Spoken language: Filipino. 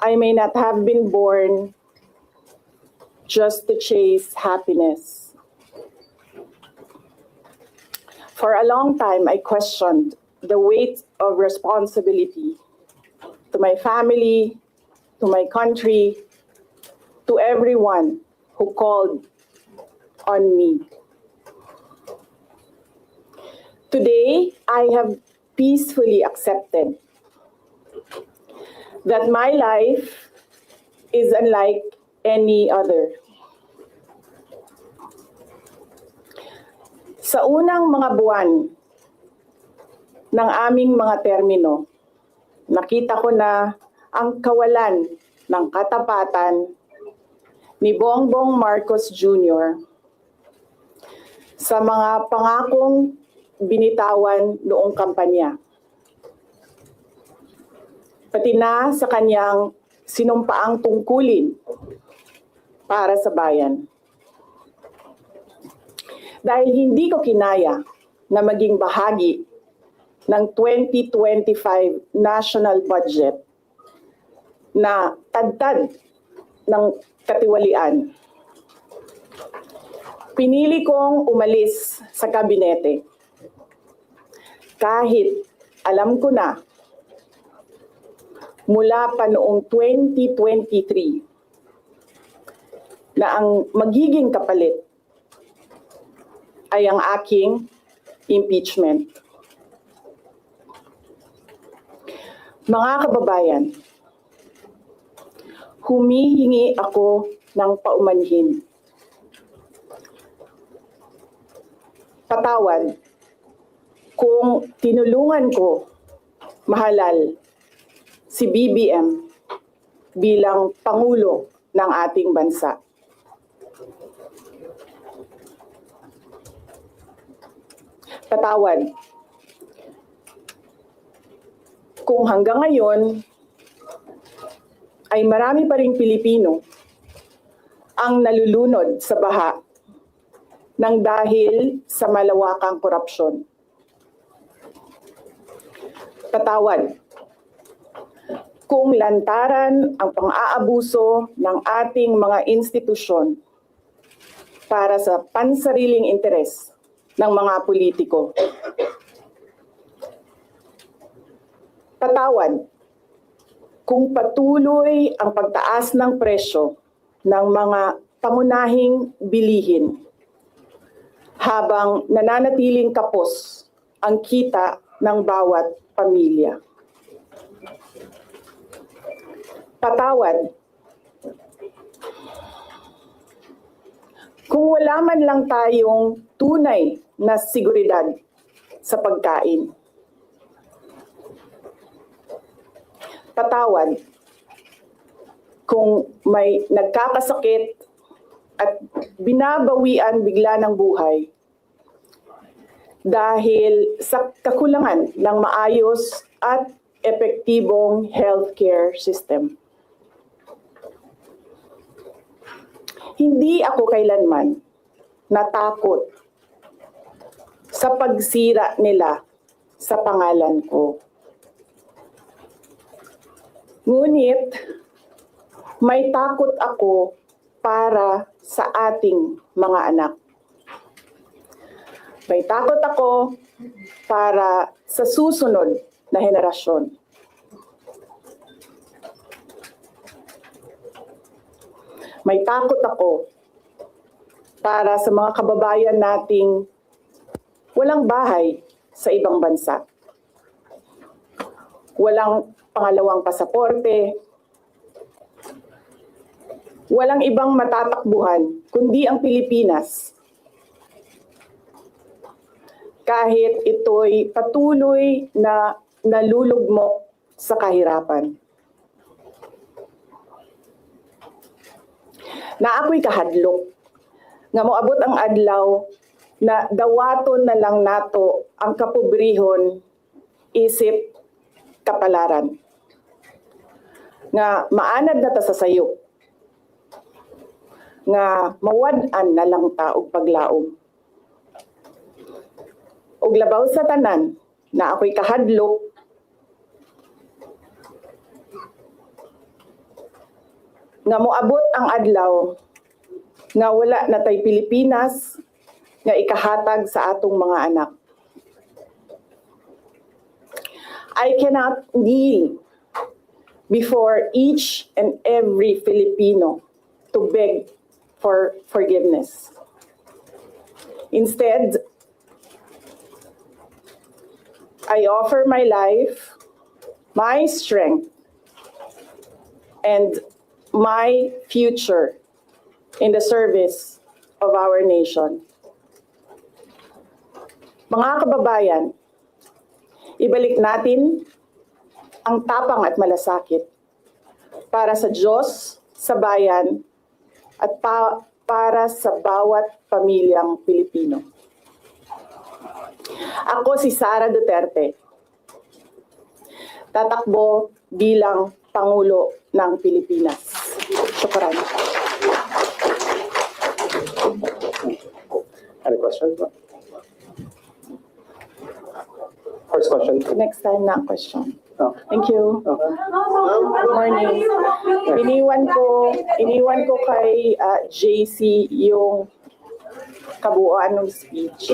I may not have been born just to chase happiness. For a long time, I questioned the weight of responsibility to my family, to my country, to everyone who called on me. Today, I have peacefully accepted that my life is unlike any other. Sa unang mga buwan ng aming mga termino, nakita ko na ang kawalan ng katapatan ni Bongbong Marcos Jr. sa mga pangakong binitawan noong kampanya. Pati na sa kanyang sinumpaang tungkulin para sa bayan. Dahil hindi ko kinaya na maging bahagi ng 2025 national budget na tadtad ng katiwalian, pinili kong umalis sa kabinete. Kahit alam ko na mula pa noong 2023 na ang magiging kapalit ay ang aking impeachment. Mga kababayan, humihingi ako ng paumanhin. Patawad kung tinulungan ko mahalal si BBM bilang Pangulo ng ating bansa. Patawad kung hanggang ngayon ay marami pa ring Pilipino ang nalulunod sa baha ng dahil sa malawakang korupsyon. Patawad kung lantaran ang pang-aabuso ng ating mga institusyon para sa pansariling interes ng mga politiko. Patawad kung patuloy ang pagtaas ng presyo ng mga pangunahing bilihin habang nananatiling kapos ang kita ng bawat pamilya. Patawad kung wala man lang tayong tunay na seguridad sa pagkain. Patawad kung may nagkakasakit at binabawian bigla ng buhay dahil sa kakulangan ng maayos at epektibong healthcare system. Hindi ako kailanman natakot sa pagsira nila sa pangalan ko. Ngunit may takot ako para sa ating mga anak. May takot ako para sa susunod na henerasyon. May takot ako para sa mga kababayan nating walang bahay sa ibang bansa. Walang pangalawang pasaporte. Walang ibang matatakbuhan kundi ang Pilipinas. Kahit ito'y patuloy na nalulugmok sa kahirapan. Na ako'y kahadlok, nga moabot ang adlaw na dawaton na lang nato ang kapobrihon isip kapalaran. Nga maanad na ta sa sayop, nga mawad-an na lang ta og paglaom. Og labaw sa tanan na ako'y kahadlok, nga moabot ang adlaw nga wala na tay Pilipinas nga ikahatag sa atong mga anak. I cannot kneel before each and every Filipino to beg for forgiveness. Instead, I offer my life, my strength, and my future in the service of our nation. Mga kababayan, ibalik natin ang tapang at malasakit para sa Diyos, sa bayan, at para sa bawat pamilyang Pilipino. Ako si Sara Duterte, tatakbo bilang Pangulo ng Pilipinas. Shukran. Any questions? First question. Next time na ang question. Oh. Thank you. Oh. Good morning. Iniwan ko kay JC yung kabuuan ng speech.